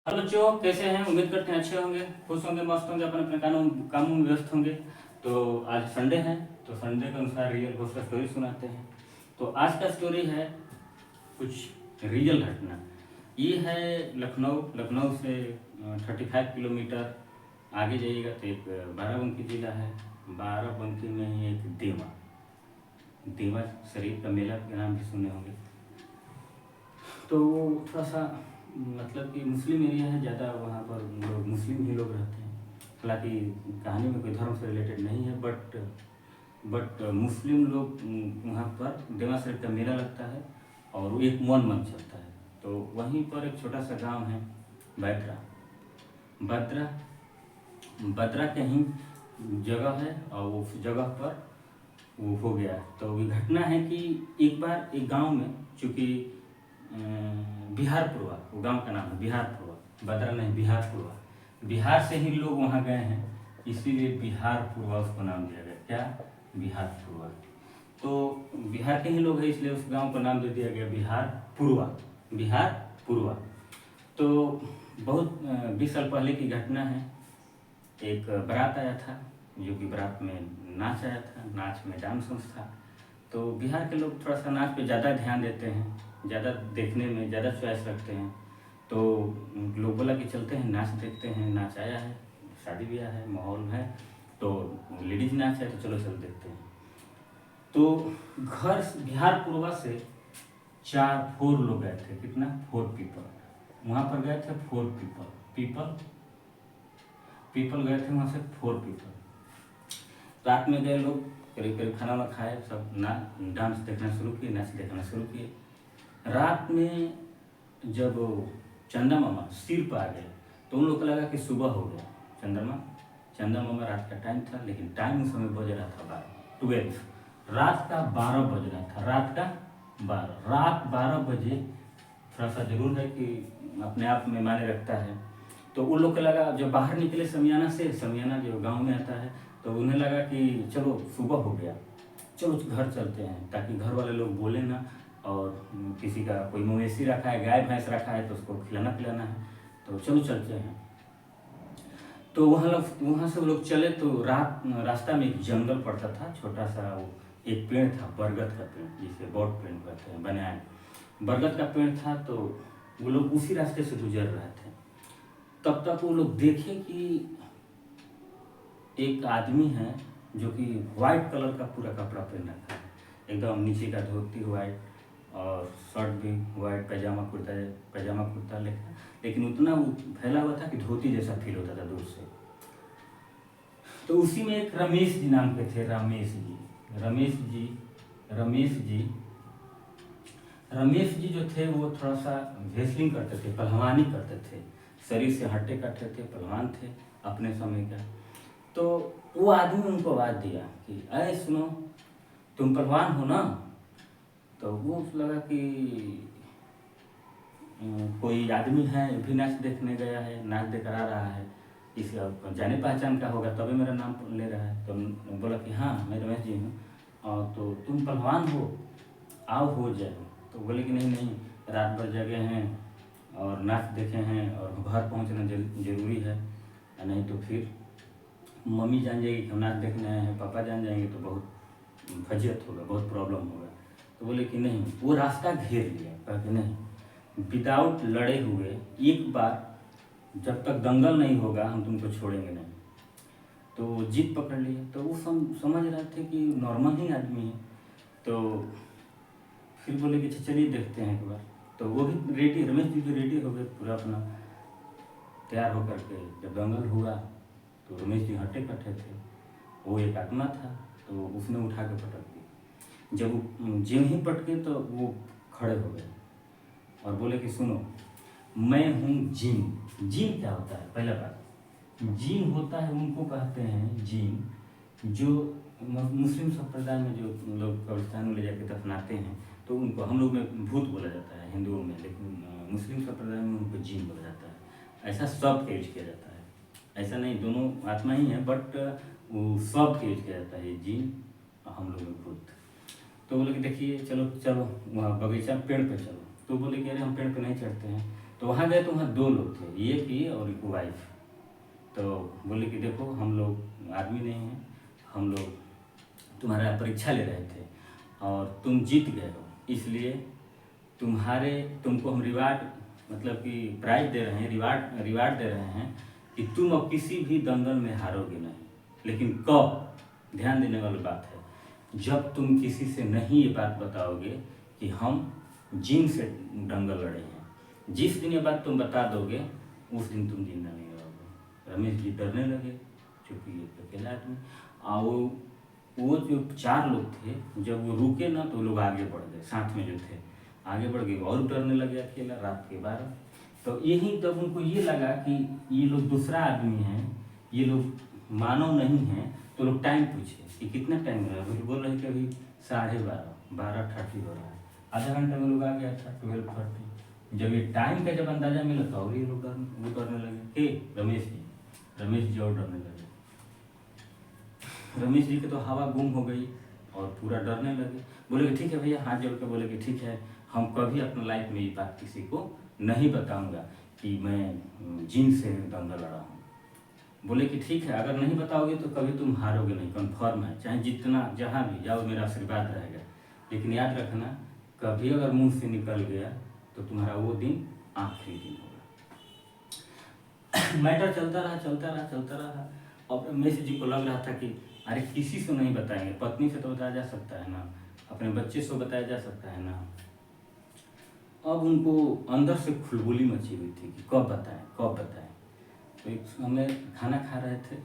Hello बच्चों, कैसे हैं? उम्मीद करते हैं अच्छे होंगे, खुश होंगे, मस्त होंगे, अपने अपने कामों में व्यस्त होंगे। तो आज संडे है, तो संडे के अनुसार रियल घोष का स्टोरी सुनाते हैं। तो आज का स्टोरी है कुछ रियल घटना। ये है लखनऊ। लखनऊ से 35 किलोमीटर आगे जाइएगा तो एक बाराबंकी जिला है। बाराबंकी में ही एक देवा देवा शरीफ का मेला के नाम भी सुने होंगे। तो वो थोड़ा सा मतलब कि मुस्लिम एरिया है, ज़्यादा वहाँ पर लोग मुस्लिम ही लोग रहते हैं। हालांकि कहानी में कोई धर्म से रिलेटेड नहीं है, बट मुस्लिम लोग वहाँ पर देवा शरीफ का मेला लगता है और वो एक मौन मन चलता है। तो वहीं पर एक छोटा सा गांव है बैतरा। बद्रा बद्रा कहीं जगह है और उस जगह पर वो हो गया। तो ये घटना है कि एक बार एक गांव में, चूँकि बिहारपुरवा, वो गांव का नाम है बिहारपुरवा, बद्रा नहीं बिहारपुरवा। बिहार से ही लोग वहाँ गए हैं, इसीलिए बिहारपुरवा उसको नाम दिया गया। क्या? बिहारपुरवा। तो बिहार के ही लोग हैं, इसलिए उस गांव का नाम दे दिया गया बिहारपुरवा। बिहारपुरवा। तो बहुत 20 साल पहले की घटना है। एक बारात आया था, जो कि बारात में नाच आया था, नाच में डांस वांस था। तो बिहार के लोग थोड़ा सा नाच पे ज़्यादा ध्यान देते हैं, ज़्यादा देखने में ज़्यादा चॉइस रखते हैं। तो लोग बोला कि चलते हैं नाच देखते हैं। नाच आया है, शादी ब्याह है, माहौल है, तो लेडीज नाच है, तो चलो देखते हैं। तो घर बिहारपुरवा से 4 लोग गए थे। कितना? 4 पीपल। वहाँ पर गए थे 4 पीपल गए थे वहाँ से 4 पीपल। रात में गए लोग, करीब करीब खाना वाना खाए, सब डांस देखना शुरू किए, नाच देखना शुरू किए। रात में जब चंदा मामा सिर पर आ गए तो उन लोग को लगा कि सुबह हो गया। चंदा मामा रात का टाइम था, लेकिन टाइम उस समय बज रहा था 12 रात का 12 बज रहा था। रात 12 बजे थोड़ा सा जरूर है कि अपने आप में माने रखता है। तो उन लोग को लगा, जब बाहर निकले समियाना जो गांव में आता है, तो उन्हें लगा कि चलो सुबह हो गया, चलो घर चलते हैं, ताकि घर वाले लोग बोले ना। और किसी का कोई मवेशी रखा है, गाय भैंस रखा है, तो उसको खिलाना पिलाना है, तो चलो चलते हैं। तो वहाँ से वो लोग चले। तो रास्ता में एक जंगल पड़ता था, छोटा सा वो एक पेड़ था, बरगद का पेड़, जिसे बॉट पेड़ कहते हैं, बनाया बरगद का पेड़ था। तो वो लोग उसी रास्ते से गुजर रहे थे। तब तक वो लोग देखे कि एक आदमी है जो कि वाइट कलर का पूरा कपड़ा पहन रखा है, एकदम नीचे का धोती वाइट और शर्ट भी वाइट, पैजामा कुर्ता लेकिन उतना वो फैला हुआ था कि धोती जैसा फील होता था दूर से। तो उसी में एक रमेश जी नाम के थे। रमेश जी जो थे वो थोड़ा सा रेसलिंग करते थे, पहलवानी करते थे, शरीर से हट्टे कट्टे थे, पहलवान थे अपने समय का। तो वो आदमी उनको आवाज़ दिया कि अरे सुनो, तुम पहलवान हो ना? तो वो लगा कि कोई आदमी है, भी नाच देखने गया है, नाच देकर आ रहा है, इसका जाने पहचान का होगा, तभी मेरा नाम ले रहा है। तो बोला कि हाँ, मैं रमेश जी हूँ। और तो तुम पहलवान हो, आओ हो जाए। तो बोले कि नहीं, रात भर जगे हैं और नाच देखे हैं और घर पहुँचना जरूरी है, नहीं तो फिर मम्मी जान जाएगी कि हम नाच देखने आए हैं, पापा जान जाएंगे तो बहुत फजियत होगा, बहुत प्रॉब्लम होगा। तो बोले कि नहीं, वो रास्ता घेर लिया, कहा कि नहीं, विदाउट लड़े हुए एक बार, जब तक दंगल नहीं होगा हम तुमको छोड़ेंगे नहीं। तो जिद पकड़ लिया। तो वो समझ रहे थे कि नॉर्मल ही आदमी है। तो फिर बोले कि चलिए देखते हैं एक बार। तो वो भी रेडी, रमेश जी भी रेडी हो गए, पूरा अपना तैयार होकर के। जब दंगल हुआ तो रमेश जी हट्टे कट्टे थे। वो एक आत्मा था, तो उसने उठा के पटक दी। जब वो जिम ही पटके तो वो खड़े हो गए और बोले कि सुनो, मैं हूँ जिन। जिन क्या होता है? पहला बात, जिन होता है, उनको कहते हैं जिन, जो मुस्लिम संप्रदाय में जो लोग कब्रिस्तान में ले जाके दफनाते हैं, तो उनको हम लोग में भूत बोला जाता है हिंदुओं में, लेकिन मुस्लिम संप्रदाय में उनको जिन बोला जाता है। ऐसा सब यूज किया जाता है, ऐसा नहीं दोनों आत्मा ही है, बट वो सब यूज किया जाता है, जिन हम लोग में भूत। तो बोले कि देखिए चलो वहाँ बगीचा पेड़ पे चलो। तो बोले कि अरे हम पेड़ पे नहीं चढ़ते हैं। तो वहाँ गए तो वहाँ 2 लोग थे, एक ही और एक वाइफ। तो बोले कि देखो हम लोग आदमी नहीं हैं, हम लोग तुम्हारा परीक्षा ले रहे थे और तुम जीत गए हो, इसलिए तुमको हम रिवार्ड मतलब कि प्राइज दे रहे हैं, रिवार्ड दे रहे हैं कि तुम अब किसी भी दंगल में हारोगे नहीं। लेकिन कब? ध्यान देने वाली बात है, जब तुम किसी से नहीं ये बात बताओगे कि हम जिन से दंगल लड़े हैं। जिस दिन ये बात तुम बता दोगे उस दिन तुम जिंदा नहीं रहोगे। रमेश जी डरने लगे, क्योंकि ये अकेला आदमी। और वो जो 4 लोग थे, जब वो रुके ना तो लोग आगे बढ़ गए, साथ में जो थे आगे बढ़ गए और डरने लगे अकेला रात के 12। तो यही तब उनको ये लगा कि ये लोग दूसरा आदमी है, ये लोग मानव नहीं है। तो लोग टाइम पूछे कि कितना टाइम हो रहा है, बोल रहे थे अभी 12:30, 12:30 हो रहा है। आधा घंटा में लोग आ गया था 12:30। जब ये टाइम का जब अंदाजा मिला तो और ये लोग वो करने लगे। रमेश जी और डरने लगे। रमेश जी के तो हवा गुम हो गई और पूरा डरने लगे। बोले कि ठीक है भैया, हाथ जोड़ के बोले कि ठीक है, हम कभी अपने लाइफ में ये बात किसी को नहीं बताऊंगा कि मैं जिन से दंगल लड़ा हूँ। बोले कि ठीक है, अगर नहीं बताओगे तो कभी तुम हारोगे नहीं, कन्फर्म है, चाहे जितना जहाँ भी जाओ मेरा आशीर्वाद रहेगा। लेकिन याद रखना, कभी अगर मुंह से निकल गया तो तुम्हारा वो दिन आखिरी दिन होगा। मैटर चलता रहा। और रमेश जी को लग रहा था कि अरे किसी से नहीं बताएंगे, पत्नी से तो बताया जा सकता है ना, अपने बच्चे से बताया जा सकता है ना। अब उनको अंदर से खुलबुली मची हुई थी कि कब बताएं। तो एक हमें खाना खा रहे थे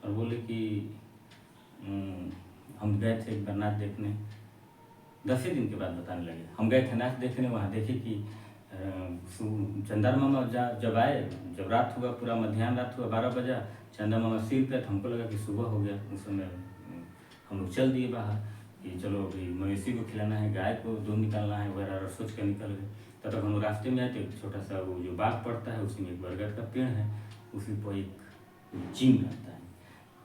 और बोले कि हम गए थे नाच देखने। 10 दिन के बाद बताने लगे, हम गए थे नाच देखने, वहाँ देखे कि चंदा मामा जब आए, जब रात हुआ, पूरा मध्याह्न रात हुआ, 12 बजा, चंदा मामा सिर पे, हमको लगा कि सुबह हो गया। उस समय हम लोग चल दिए बाहर कि चलो अभी मवेशी को खिलाना है, गाय को दूध निकालना है वगैरह, और सोच कर निकल गए। तब तक हम लोग रास्ते में आए थे, छोटा सा वो जो बाग पड़ता है उसी में एक बरगद का पेड़ है, उसी पर एक जिन रहता है।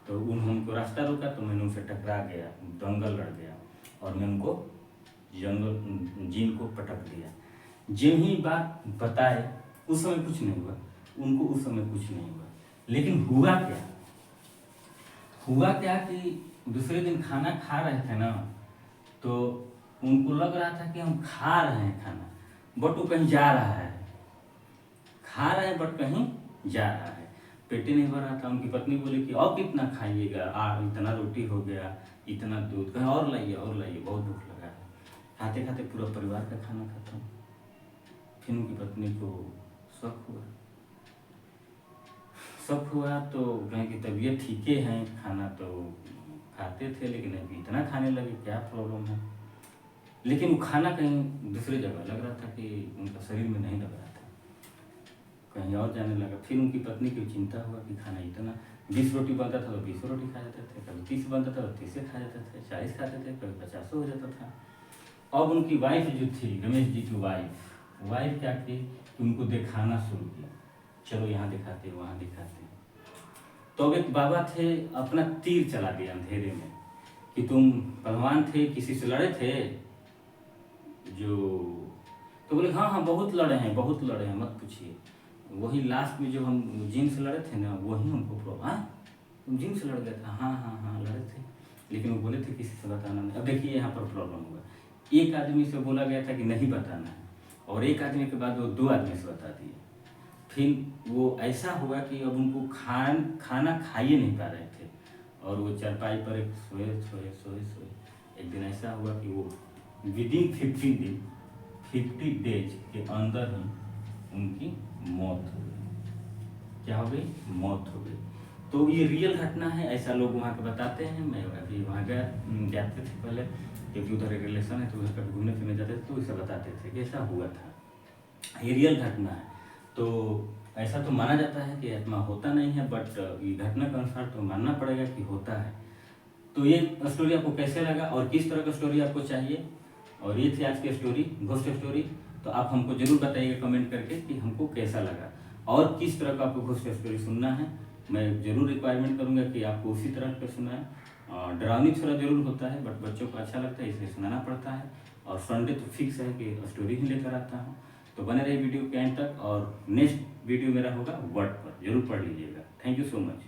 तो हमको रास्ता रोका तो मैंने उनसे टकरा गया, दंगल लड़ गया और मैं उनको जिन को पटक दिया। जिन ही बात बताए उस समय कुछ नहीं हुआ, उनको उस समय कुछ नहीं हुआ। लेकिन हुआ क्या कि दूसरे दिन खाना खा रहे थे ना, तो उनको लग रहा था कि हम खा रहे हैं खाना, बट वो कहीं जा रहा है। खा रहे हैं बट कहीं जा रहा है, पेट नहीं भर रहा था। उनकी पत्नी बोली कि और कितना खाइएगा, इतना रोटी हो गया, इतना दूध, कहीं और लाइए, बहुत भूख लगा है। खाते खाते पूरा परिवार का खाना खत्म। फिर उनकी पत्नी को शक हुआ तो कहें कि तबीयत ठीक है, खाना तो खाते थे लेकिन अभी इतना खाने लगे, क्या प्रॉब्लम है। लेकिन वो खाना कहीं दूसरी जगह लग रहा था कि उनका शरीर में नहीं लग रहा था, कहीं और जाने लगा। फिर उनकी पत्नी की चिंता हुआ कि खाना इतना 20 रोटी बनता था तो 20 रोटी खा जाते थे, कभी 30 बनता था तो 30 खा जाते थे, 40 खाते थे, कभी 50 हो जाता था। अब उनकी वाइफ जो थी, रमेश जी की वाइफ क्या की, उनको दिखाना शुरू किया, चलो यहाँ दिखाते वहाँ दिखाते। तो अब एक बाबा थे, अपना तीर चला दिया अंधेरे में कि तुम पहलवान थे, किसी से लड़े थे जो। तो बोले हाँ बहुत लड़े हैं, मत पूछिए। वही लास्ट में जो हम जिन से लड़े थे ना, वही हमको प्रॉब्लम। तुम जिन से लड़ गए था? हाँ लड़े थे, लेकिन वो बोले थे किसी से बताना नहीं। अब देखिए यहाँ पर प्रॉब्लम हुआ, एक आदमी से बोला गया था कि नहीं बताना है, और एक आदमी के बाद वो 2 आदमी से बता दिए। फिर वो ऐसा हुआ कि अब उनको खाना खाइए नहीं पा रहे थे, और वो चारपाई पर एक सोए। एक दिन ऐसा हुआ कि वो विदिन 50 डेज के अंदर ही उनकी मौत हो गई। क्या हो गई? मौत हो गई। तो ये रियल घटना है, ऐसा लोग वहाँ के बताते हैं। मैं अभी वहाँ जाते थे पहले, क्योंकि उधर एक रिलेशन है, तो उधर कभी घूमने फिरने जाते थे, तो इसे बताते थे कि ऐसा हुआ था। ये रियल घटना है। तो ऐसा तो माना जाता है कि आत्मा होता नहीं है, बट ये घटना के अनुसार तो मानना पड़ेगा कि होता है। तो ये स्टोरी आपको कैसे लगा और किस तरह का स्टोरी आपको चाहिए, और ये थी आज की स्टोरी, घोस्ट स्टोरी। तो आप हमको जरूर बताइएगा कमेंट करके कि हमको कैसा लगा और किस तरह का आपको घोस्ट स्टोरी सुनना है। मैं जरूर रिक्वायरमेंट करूँगा कि आपको उसी तरह का सुना है। डरावनी थोड़ा जरूर होता है, बट बच्चों को अच्छा लगता है इसलिए सुनाना पड़ता है। और संडे तो फिक्स है कि स्टोरी ही लेकर आता हूँ। तो बने रहिए वीडियो के एंड तक, और नेक्स्ट वीडियो मेरा होगा वर्ड पर, जरूर पढ़ लीजिएगा। Thank you so much.